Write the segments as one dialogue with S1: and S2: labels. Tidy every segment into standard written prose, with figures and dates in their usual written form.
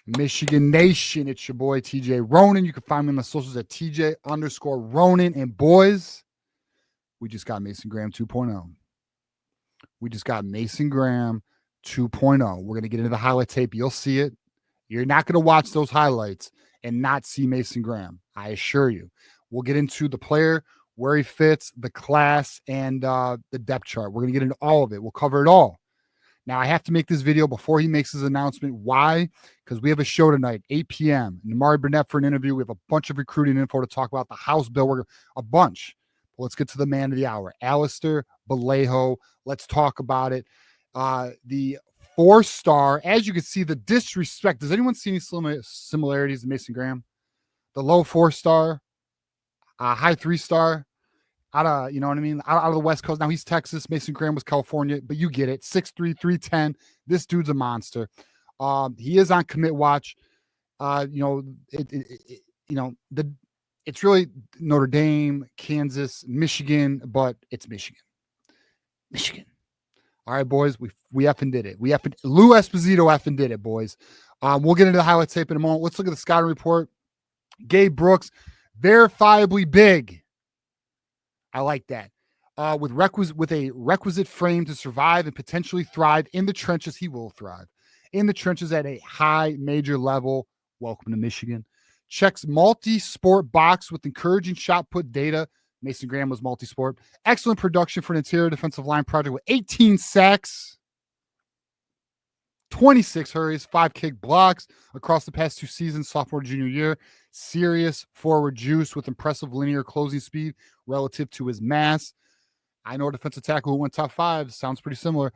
S1: Michigan Nation, it's your boy TJ Ronin. You can find me on the socials at TJ_Ronin. And boys, we just got Mason Graham 2.0. We just got Mason Graham 2.0. We're going to get into the highlight tape. You'll see it. You're not going to watch those highlights and not see Mason Graham. I assure you. We'll get into the player, where he fits, the class, and the depth chart. We're going to get into all of it. We'll cover it all. Now, I have to make this video before he makes his announcement. Why? Because we have a show tonight, 8 p.m. Namari Burnett for an interview. We have a bunch of recruiting info to talk about. The House bill, we're a bunch. But let's get to the man of the hour, Alister Vallejo. Let's talk about it. The 4-star, as you can see, the disrespect. Does anyone see any similarities to Mason Graham? The low 4-star, high 3-star. Out of, you know what I mean? Out of the West Coast. Now he's Texas. Mason Graham was California, but you get it. 6'3", 310. This dude's a monster. He is on commit watch. It's really Notre Dame, Kansas, Michigan, but it's Michigan. Michigan. All right, boys, we effing did it. Lou Esposito effing did it, boys. We'll get into the highlight tape in a moment. Let's look at the scouting report. Gabe Brooks, verifiably big. I like that. With a requisite frame to survive and potentially thrive in the trenches, he will thrive. In the trenches at a high major level. Welcome to Michigan. Checks multi-sport box with encouraging shot put data. Mason Graham was multi-sport. Excellent production for an interior defensive line project with 18 sacks, 26 hurries, 5 kick blocks across the past 2 seasons, sophomore, junior year. Serious forward juice with impressive linear closing speed relative to his mass. I know a defensive tackle who went top 5. Sounds pretty similar.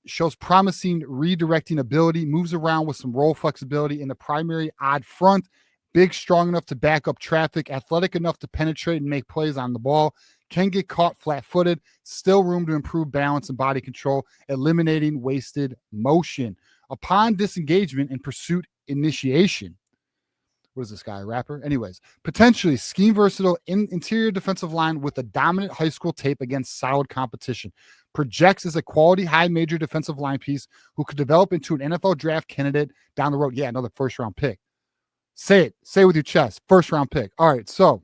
S1: Shows promising redirecting ability, moves around with some role flexibility in the primary odd front, big, strong enough to back up traffic, athletic enough to penetrate and make plays on the ball, can get caught flat-footed, still room to improve balance and body control, eliminating wasted motion. Upon disengagement and pursuit initiation. What is this guy, a rapper? Anyways, potentially scheme versatile interior defensive line with a dominant high school tape against solid competition. Projects as a quality high major defensive line piece who could develop into an NFL draft candidate down the road. Yeah, another first-round pick. Say it. Say it with your chest. First-round pick. All right, so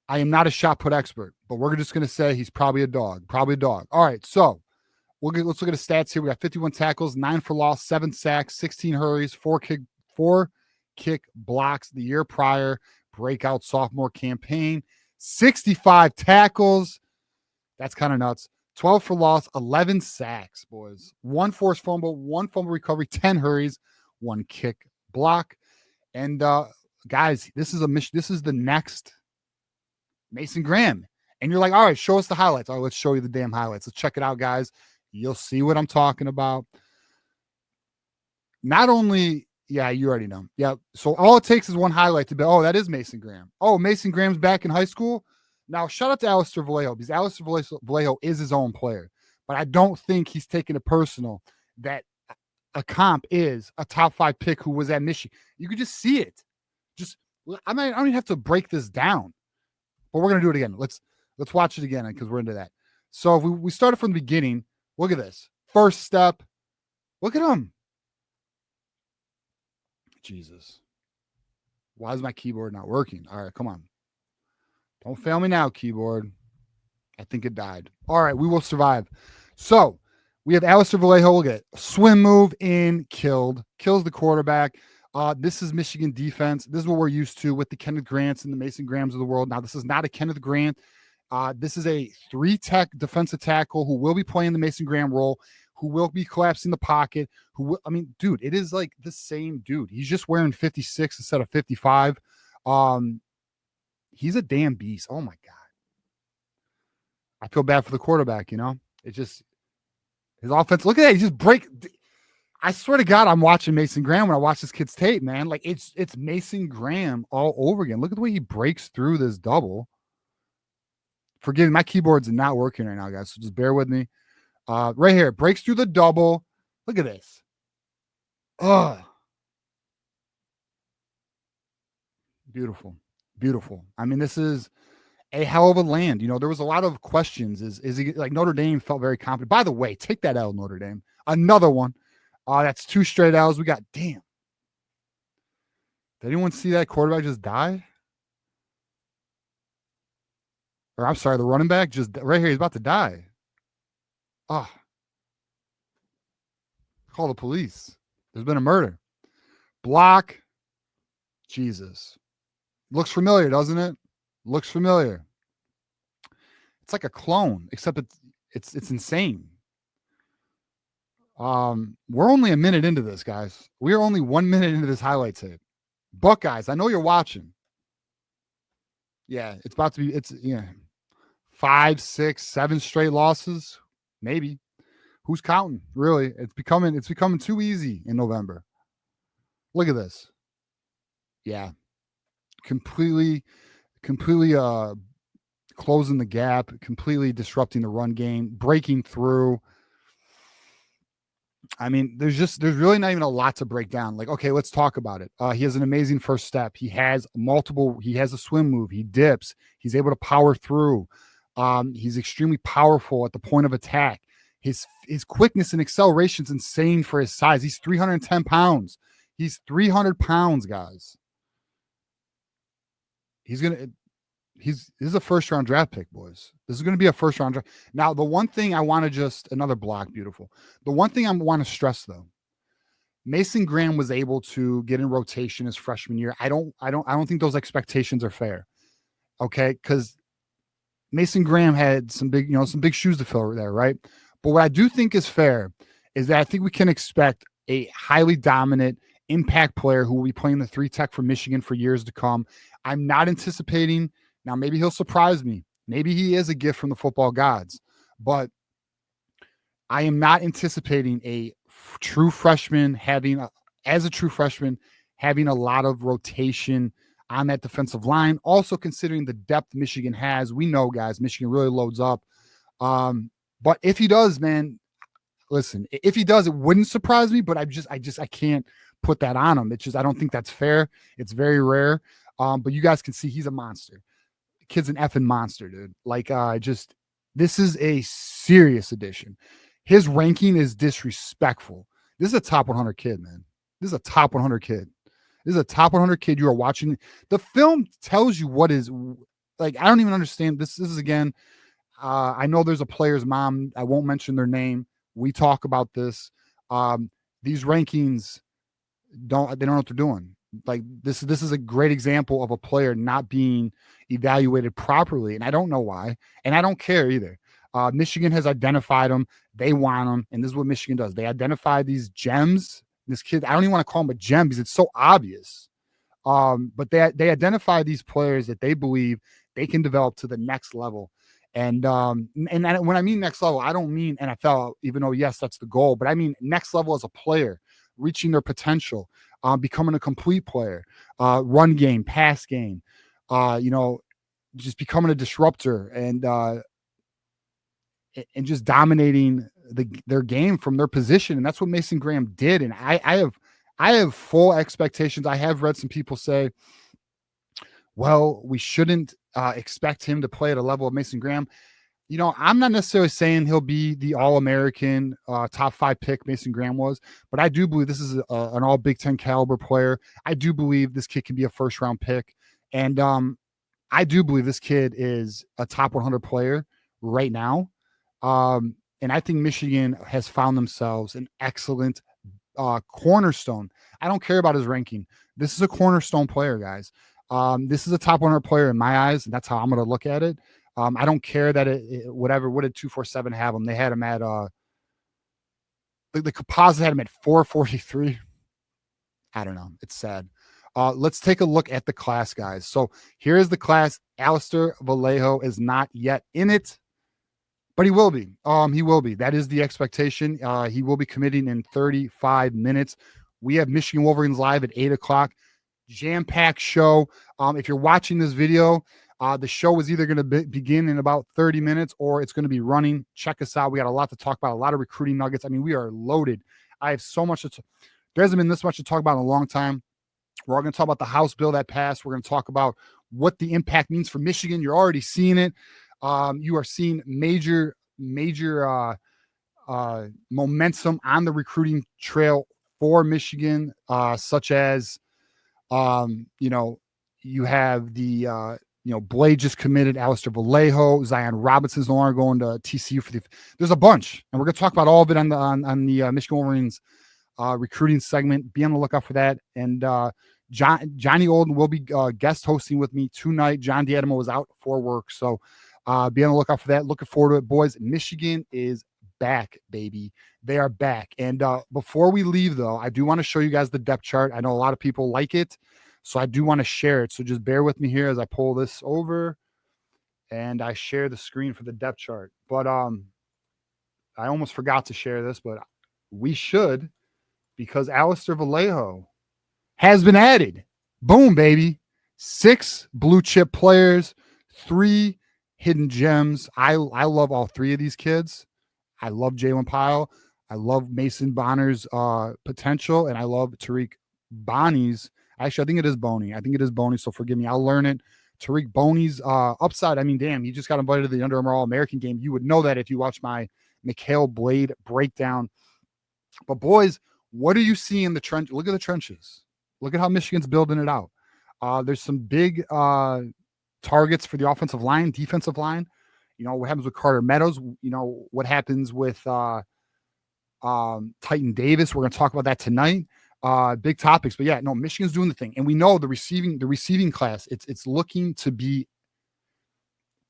S1: I am not a shot put expert, but we're just going to say he's probably a dog. Probably a dog. All right, so let's look at the stats here. We got 51 tackles, 9 for loss, 7 sacks, 16 hurries, 4 kick blocks the year prior, breakout sophomore campaign, 65 tackles. That's kind of nuts. 12 for loss, 11 sacks, boys. 1 forced fumble, 1 fumble recovery, 10 hurries, 1 kick block. And guys, this is the next Mason Graham. And you're like, all right, show us the highlights. All right, let's show you the damn highlights. Let's check it out, guys. You'll see what I'm talking about. Not only, yeah, you already know. Yeah. So all it takes is one highlight to be, oh, that is Mason Graham. Oh, Mason Graham's back in high school. Now, shout out to Alister Vallejo, because Alister Vallejo is his own player. But I don't think he's taking it personal that a comp is a top 5 pick who was at Michigan. You could just see it. I don't even have to break this down. But we're going to do it again. Let's watch it again because we're into that. So if we started from the beginning, look at this. First step. Look at him. Jesus. Why is my keyboard not working? All right, come on. Don't fail me now, keyboard. I think it died. All right, we will survive. So we have Alister Vallejo. Look at it. Swim move in, kills the quarterback. This is Michigan defense. This is what we're used to with the Kenneth Grants and the Mason Grahams of the world. Now, this is not a Kenneth Grant. This is a 3-tech defensive tackle who will be playing the Mason Graham role, who will be collapsing the pocket. Dude, it is like the same dude. He's just wearing 56 instead of 55. He's a damn beast. Oh, my God. I feel bad for the quarterback, you know? It just, his offense, look at that. He just I swear to God, I'm watching Mason Graham when I watch this kid's tape, man. Like, it's Mason Graham all over again. Look at the way he breaks through this double. Forgive me, my keyboard's not working right now, guys, so just bear with me. Right here, breaks through the double. Look at this. Ugh. Beautiful. Beautiful. I mean, this is a hell of a land. You know, there was a lot of questions. Is he like Notre Dame felt very confident? By the way, take that L, Notre Dame. Another one. That's 2 straight L's. We got, damn. Did anyone see that quarterback just die? Or I'm sorry, the running back just right here. He's about to die. Oh, call the police. There's been a murder. Block. Jesus. Looks familiar, doesn't it? Looks familiar. It's like a clone, except it's insane. We're only a minute into this, guys. We are only 1 minute into this highlight tape. Buckeyes, I know you're watching. Yeah, it's about to be. It's 5, 6, 7 straight losses, maybe. Who's counting? Really, it's becoming too easy in November. Look at this. Yeah, completely closing the gap, completely disrupting the run game, breaking through. I mean, there's really not even a lot to break down. Like, okay, let's talk about it. He has an amazing first step. He has a swim move. He dips. He's able to power through. He's extremely powerful at the point of attack. His quickness and acceleration is insane for his size. He's 310 pounds. He's 300 pounds, guys. This is a first round draft pick, boys. This is going to be a first round draft. Now, the one thing I want to another block, beautiful. The one thing I want to stress though, Mason Graham was able to get in rotation his freshman year. I don't think those expectations are fair. Okay, because Mason Graham had some big shoes to fill there, right? But what I do think is fair is that I think we can expect a highly dominant impact player who will be playing the 3 tech for Michigan for years to come. I'm not anticipating. Now, maybe he'll surprise me. Maybe he is a gift from the football gods, but I am not anticipating a true freshman having a lot of rotation on that defensive line. Also considering the depth Michigan has, we know, guys, Michigan really loads up. But if he does, man, listen, if he does, it wouldn't surprise me, but I can't put that on him. It's just, I don't think that's fair. It's very rare. But you guys can see he's a monster. The kid's an effing monster, dude. Like, this is a serious addition. His ranking is disrespectful. This is a top 100 kid, man. This is a top 100 kid. This is a top 100 kid. You are watching. The film tells you what is, like, I don't even understand. This is, again, I know there's a player's mom. I won't mention their name. We talk about this. These rankings, they don't know what they're doing. Like, this is a great example of a player not being evaluated properly, and I don't know why, and I don't care either. Michigan has identified them. They want them, and this is what Michigan does. They identify these gems. This kid, I don't even want to call him a gem because it's so obvious. But they identify these players that they believe they can develop to the next level. And when I mean next level, I don't mean NFL, even though, yes, that's the goal, but I mean next level as a player, reaching their potential, becoming a complete player, run game, pass game, just becoming a disruptor and just dominating their game from their position. And that's what Mason Graham did. And I have full expectations. I have read some people say, well, we shouldn't expect him to play at a level of Mason Graham. I'm not necessarily saying he'll be the All-American top 5 pick Mason Graham was, but I do believe this is an all Big Ten caliber player. I do believe this kid can be a first-round pick. And I do believe this kid is a top 100 player right now. And I think Michigan has found themselves an excellent cornerstone. I don't care about his ranking. This is a cornerstone player, guys. This is a top 100 player in my eyes, and that's how I'm going to look at it. I don't care that what did 247 have him? They had him at the composite had him at 443. I don't know. It's sad. Let's take a look at the class, guys. So here's the class. Alister Vallejo is not yet in it, but he will be. He will be. That is the expectation. He will be committing in 35 minutes. We have Michigan Wolverines live at 8 o'clock. Jam-packed show. If you're watching this video, the show is either going to begin in about 30 minutes or it's going to be running. Check us out. We got a lot to talk about, a lot of recruiting nuggets. I mean, we are loaded. I have so much there hasn't been this much to talk about in a long time. We're all going to talk about the House bill that passed. We're going to talk about what the impact means for Michigan. You're already seeing it. You are seeing major momentum on the recruiting trail for Michigan, such as, you have the, Blade just committed, Alister Vallejo, Zion Robinson's no longer going to TCU for there's a bunch, and we're going to talk about all of it on the Michigan Wolverines recruiting segment. Be on the lookout for that. And Johnny Olden will be guest hosting with me tonight. John D'Adamo was out for work, so be on the lookout for that. Looking forward to it, boys. Michigan is back, baby. They are back. And before we leave, though, I do want to show you guys the depth chart. I know a lot of people like it, so I do want to share it. So just bear with me here as I pull this over and I share the screen for the depth chart. But I almost forgot to share this, but we should, because Alister Vallejo has been added. Boom, baby. 6 blue chip players, 3 hidden gems. I love all 3 of these kids. I love Jalen Pyle. I love Mason Bonner's potential, and I love Tariq Bonnie's. Actually, I think it is Boney. I think it is Boney, so forgive me. I'll learn it. Tariq Boney's upside. I mean, damn, he just got invited to the Under Armour All-American game. You would know that if you watched my Mikhail Blade breakdown. But, boys, what are you seeing in the trench? Look at the trenches. Look at how Michigan's building it out. There's some big targets for the offensive line, defensive line. What happens with Carter Meadows? What happens with Titan Davis? We're going to talk about that tonight. Big topics, but yeah, no, Michigan's doing the thing, and we know the receiving class. It's looking to be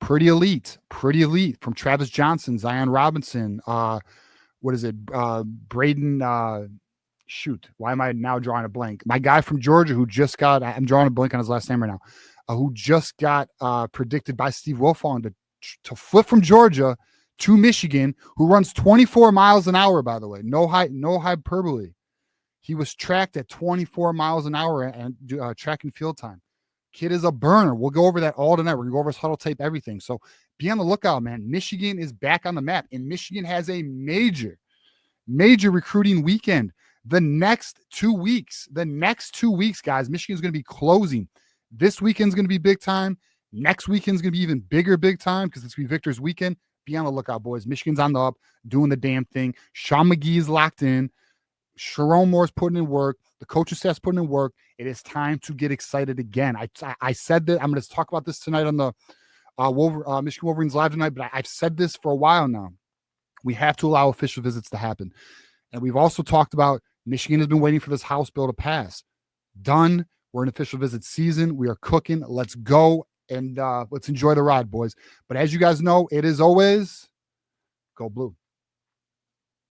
S1: pretty elite from Travis Johnson, Zion Robinson. What is it? Braden. Shoot, why am I now drawing a blank? My guy from Georgia who just got. I'm drawing a blank on his last name right now. Who just got predicted by Steve Wilfong to flip from Georgia to Michigan, who runs 24 miles an hour, by the way. No hyperbole. He was tracked at 24 miles an hour and track and field time. Kid is a burner. We'll go over that all tonight. We're going to go over his huddle tape, everything. So be on the lookout, man. Michigan is back on the map, and Michigan has a major recruiting weekend. The next 2 weeks, guys, Michigan's going to be closing. This weekend's going to be big time. Next weekend's going to be even bigger big time because it's going to be Victor's weekend. Be on the lookout, boys. Michigan's on the up, doing the damn thing. Sean McGee is locked in. Sharon Moore's putting in work. The coaching staff's putting in work. It is time to get excited again. I said that. I'm going to talk about this tonight on the Michigan Wolverines Live tonight, but I've said this for a while now. We have to allow official visits to happen. And we've also talked about Michigan has been waiting for this House bill to pass. Done. We're in official visit season. We are cooking. Let's go, and let's enjoy the ride, boys. But as you guys know, it is always go blue.